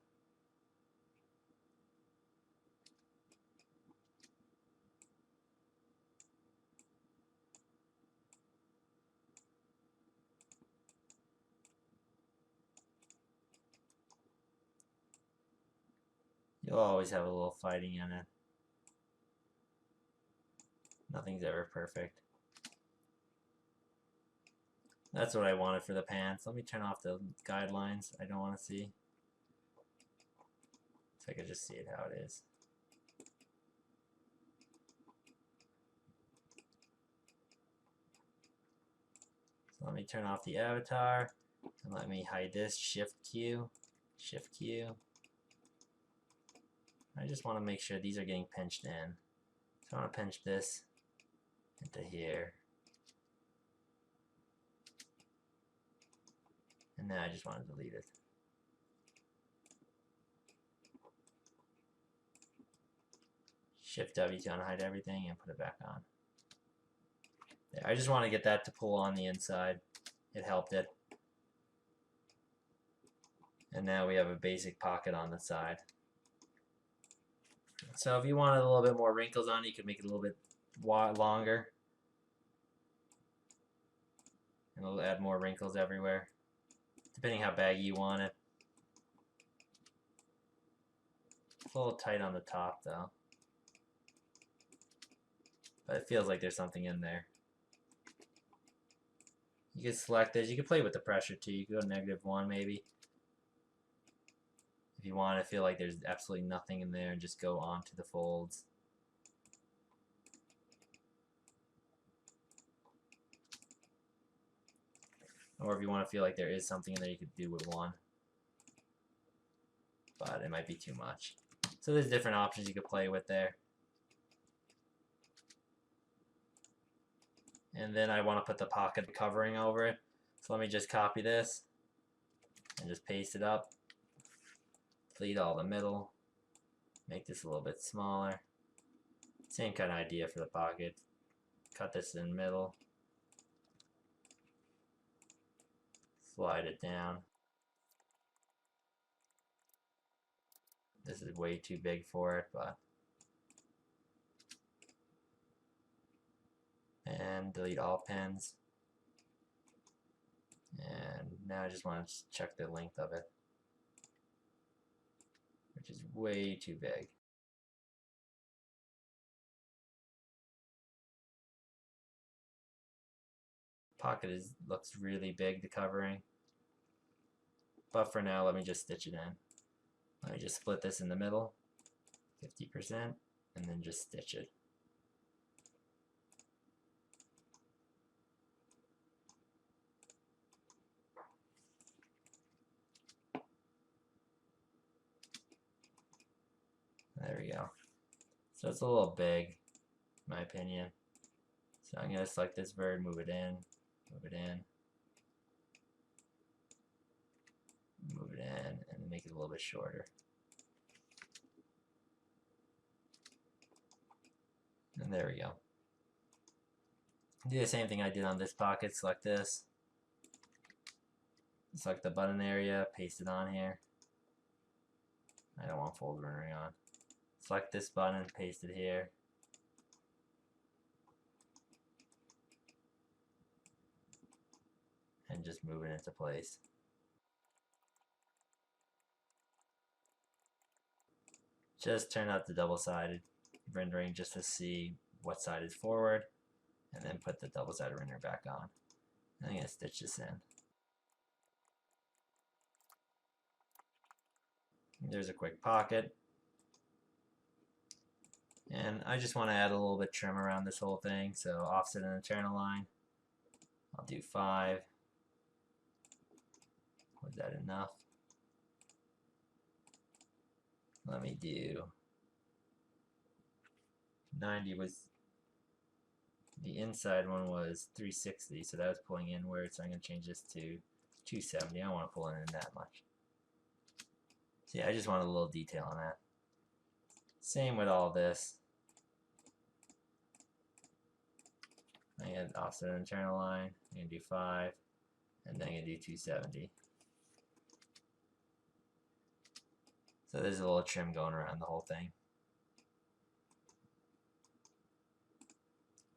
You'll always have a little fighting in it. Nothing's ever perfect. That's what I wanted for the pants. Let me turn off the guidelines I don't want to see, so I can just see it how it is. So let me turn off the avatar and let me hide this. Shift Q, Shift Q. I just want to make sure these are getting pinched in. So I want to pinch this into here. And now I just want to delete it. Shift W to unhide everything and put it back on. There, I just want to get that to pull on the inside. It helped it. And now we have a basic pocket on the side. So if you wanted a little bit more wrinkles on it, you could make it a little bit longer. And it'll add more wrinkles everywhere, depending how baggy you want it. It's a little tight on the top though. But it feels like there's something in there. You can select this. You can play with the pressure too. You can go -1 maybe. If you want to feel like there's absolutely nothing in there, and just go onto the folds. Or if you want to feel like there is something in there, you could do with 1. But it might be too much. So there's different options you could play with there. And then I want to put the pocket covering over it. So let me just copy this and just paste it up. Delete all the middle. Make this a little bit smaller. Same kind of idea for the pocket. Cut this in the middle. Slide it down. This is way too big for it, but... And delete all pins. And now I just want to check the length of it, which is way too big. Pocket looks really big, the covering. But for now, let me just stitch it in. Let me just split this in the middle, 50%, and then just stitch it. There we go. So it's a little big, in my opinion. So I'm going to select this bird, move it in, move it in, move it in, and make it a little bit shorter. And there we go. Do the same thing I did on this pocket. Select this, select the button area, paste it on here. I don't want fold running on. Select this button, paste it here. And just move it into place. Just turn out the double-sided rendering just to see what side is forward, and then put the double-sided render back on. I'm going to stitch this in. There's a quick pocket. And I just want to add a little bit trim around this whole thing, so offset and internal line. I'll do 5. Was that enough? Let me do 90 was, the inside one was 360, so that was pulling inward, so I'm going to change this to 270. I don't want to pull it in that much. So yeah, I just want a little detail on that. Same with all this. I'm going to offset an internal line. I'm going to do 5, and then I'm going to do 270. So there's a little trim going around the whole thing.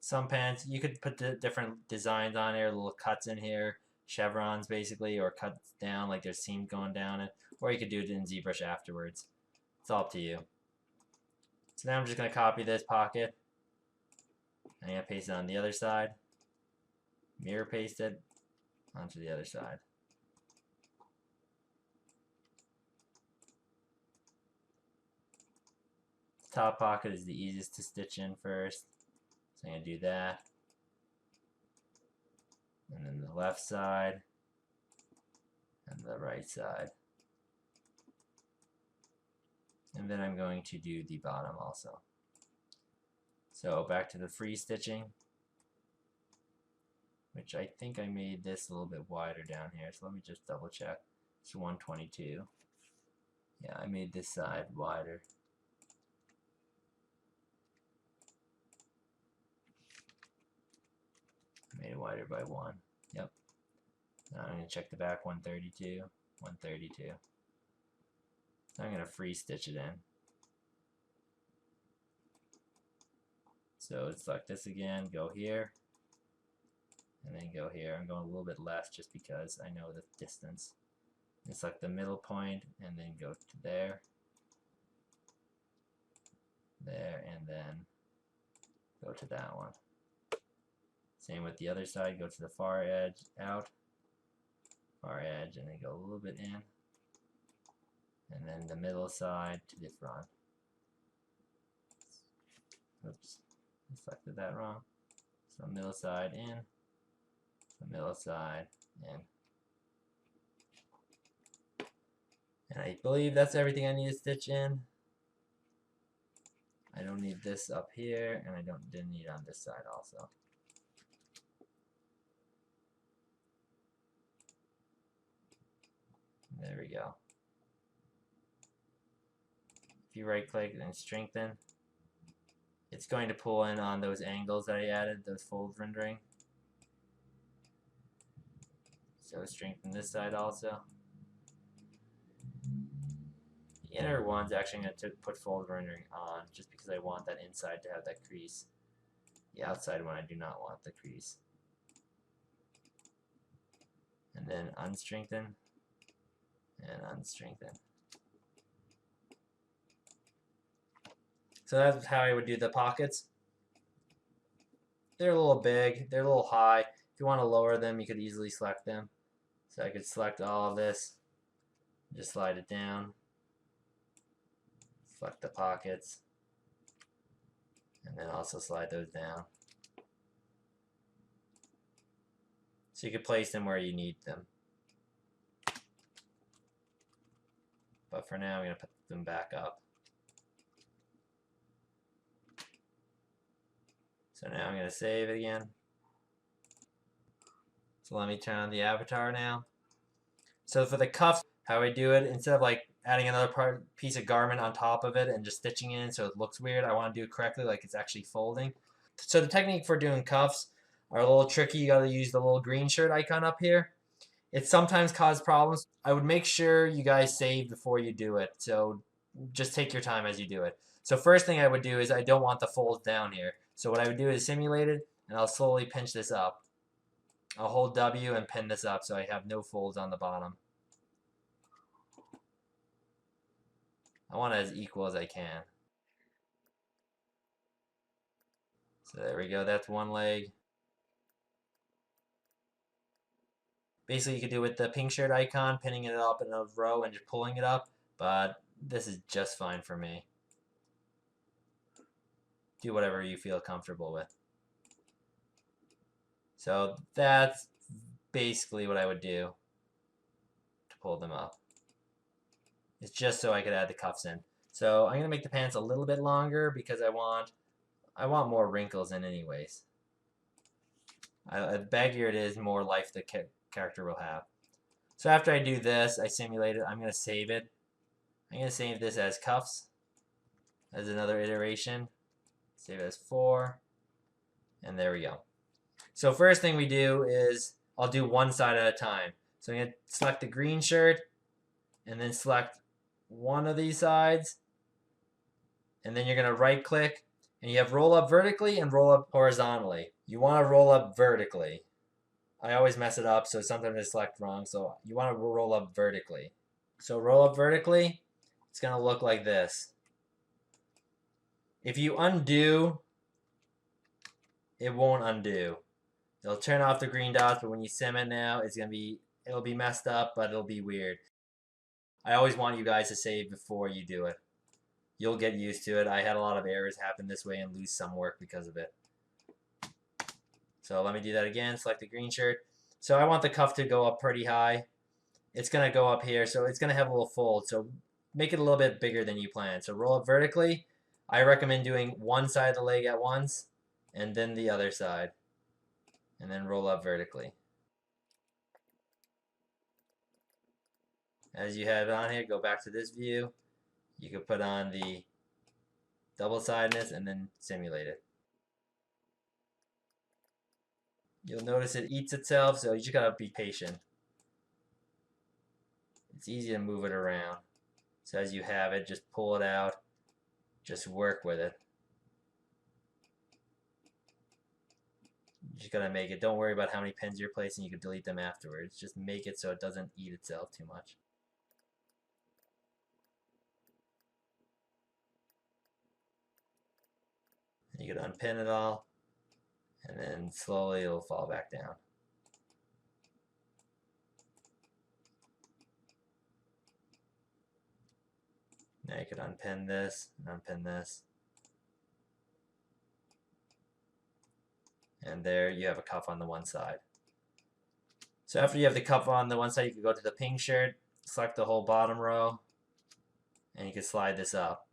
Some pants, you could put different designs on here, little cuts in here, chevrons basically, or cuts down, like there's seams going down it, or you could do it in ZBrush afterwards. It's all up to you. So now I'm just going to copy this pocket. I'm going to paste it on the other side. Mirror paste it onto the other side. Top pocket is the easiest to stitch in first. So I'm going to do that. And then the left side. And the right side. And then I'm going to do the bottom also. So back to the free stitching, which I think I made this a little bit wider down here. So let me just double check. It's 122. Yeah, I made this side wider. Made it wider by 1. Yep. Now I'm going to check the back. 132. 132. So I'm going to free stitch it in. So select this again, go here, and then go here. I'm going a little bit less just because I know the distance. And select the middle point, and then go to there, there, and then go to that one. Same with the other side, go to the far edge, out, far edge, and then go a little bit in, and then the middle side to the front. Oops, I selected that wrong. So middle side in, the middle side in. And I believe that's everything I need to stitch in. I don't need this up here, and I didn't need it on this side also. There we go. If you right click and strengthen, it's going to pull in on those angles that I added, those fold rendering. So strengthen this side also. The inner one's actually going to put fold rendering on just because I want that inside to have that crease. The outside one I do not want the crease. And then unstrengthen and unstrengthen. So that's how I would do the pockets. They're a little big, they're a little high. If you want to lower them, you could easily select them. So I could select all of this, just slide it down, select the pockets, and then also slide those down. So you can place them where you need them. But for now, I'm going to put them back up. So now I'm going to save it again. So let me turn on the avatar now. So for the cuffs, how I do it, instead of like adding another piece of garment on top of it and just stitching in so it looks weird, I want to do it correctly, like it's actually folding. So the technique for doing cuffs are a little tricky. You got to use the little green shirt icon up here. It sometimes causes problems. I would make sure you guys save before you do it. So just take your time as you do it. So first thing I would do is I don't want the folds down here. So what I would do is simulate it, and I'll slowly pinch this up. I'll hold W and pin this up so I have no folds on the bottom. I want it as equal as I can. So there we go, that's one leg. Basically you could do with the pink shirt icon, pinning it up in a row and just pulling it up, but this is just fine for me. Do whatever you feel comfortable with. So that's basically what I would do to pull them up. It's just so I could add the cuffs in. So I'm going to make the pants a little bit longer because I want I want more wrinkles in anyways. The baggier it is, more life the character will have. So after I do this, I simulate it. I'm going to save it. I'm going to save this as cuffs as another iteration. Save it as 4. And there we go. So first thing we do is I'll do one side at a time. So I'm going to select the green shirt and then select one of these sides. And then you're going to right click and you have roll up vertically and roll up horizontally. You want to roll up vertically. I always mess it up, so sometimes I select wrong. So you want to roll up vertically. So roll up vertically, it's going to look like this. If you undo, it won't undo. It'll turn off the green dots, but when you sim it now, it'll be messed up, but it'll be weird. I always want you guys to save before you do it. You'll get used to it. I had a lot of errors happen this way and lose some work because of it. So let me do that again. Select the green shirt. So I want the cuff to go up pretty high. It's going to go up here, so it's going to have a little fold. So make it a little bit bigger than you planned. So roll up vertically. I recommend doing one side of the leg at once and then the other side. And then roll up vertically. As you have it on here, go back to this view. You can put on the double-sidedness and then simulate it. You'll notice it eats itself, so you just gotta be patient. It's easy to move it around. So as you have it, just pull it out. Just work with it. You just gotta make it. Don't worry about how many pins you're placing. You can delete them afterwards. Just make it so it doesn't eat itself too much. You can unpin it all, and then slowly it'll fall back down. Now you can unpin this and unpin this. And there you have a cuff on the one side. So after you have the cuff on the one side, you can go to the pink shirt, select the whole bottom row, and you can slide this up.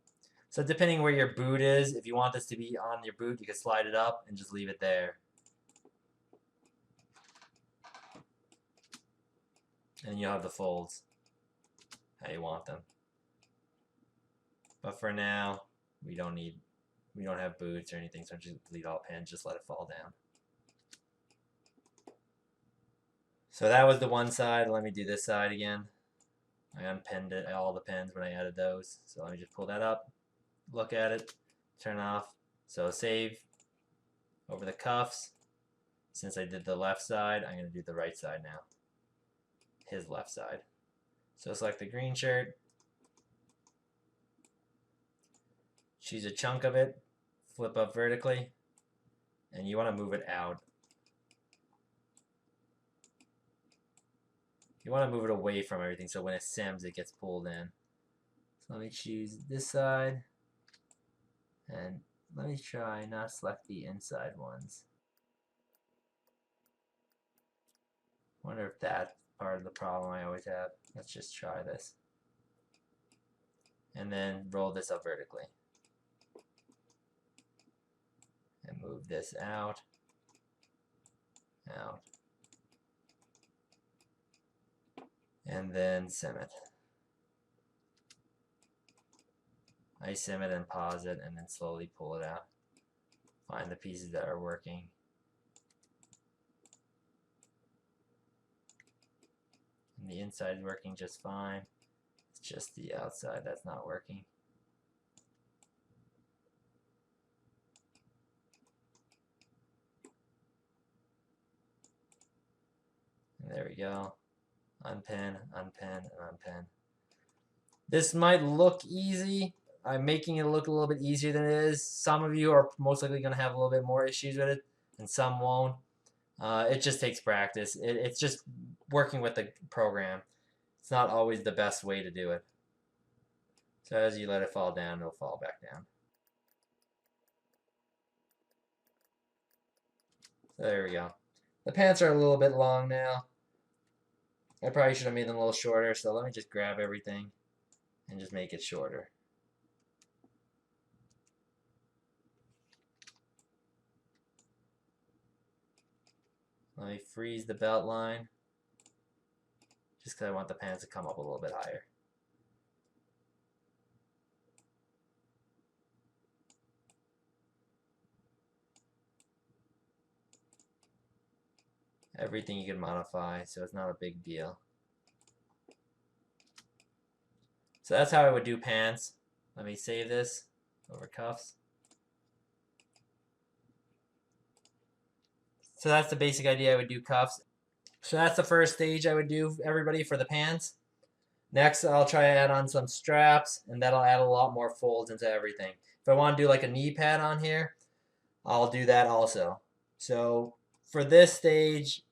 So depending where your boot is, if you want this to be on your boot, you can slide it up and just leave it there. And you'll have the folds how you want them. But for now, we don't have boots or anything, so just delete all pins, just let it fall down. So that was the one side. Let me do this side again. I unpinned it, all the pins when I added those. So let me just pull that up, look at it, turn off. So save over the cuffs. Since I did the left side, I'm going to do the right side now. His left side. So select the green shirt. Choose a chunk of it, flip up vertically, and you want to move it out. You want to move it away from everything so when it sims it gets pulled in. So let me choose this side, and let me try not select the inside ones. Wonder if that's part of the problem I always have. Let's just try this. And then roll this up vertically. And move this out, out, and then sim it. I sim it and pause it and then slowly pull it out. Find the pieces that are working. And the inside is working just fine. It's just the outside that's not working. And there we go. Unpin, unpin, and unpin. This might look easy. I'm making it look a little bit easier than it is. Some of you are most likely going to have a little bit more issues with it, and some won't. It just takes practice. It's just working with the program. It's not always the best way to do it. So as you let it fall down, it'll fall back down. So there we go. The pants are a little bit long now. I probably should have made them a little shorter, so let me just grab everything and just make it shorter. Let me freeze the belt line, just because I want the pants to come up a little bit higher. Everything you can modify, so it's not a big deal. So that's how I would do pants. Let me save this over cuffs. So that's the basic idea. I would do cuffs. So that's the first stage I would do, everybody, for the pants. Next, I'll try to add on some straps, and that'll add a lot more folds into everything. If I want to do like a knee pad on here, I'll do that also. So for this stage,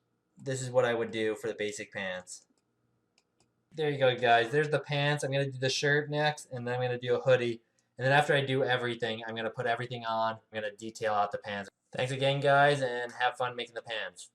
this is what I would do for the basic pants. There you go, guys. There's the pants. I'm going to do the shirt next, and then I'm going to do a hoodie. And then after I do everything, I'm going to put everything on. I'm going to detail out the pants. Thanks again, guys, and have fun making the pants.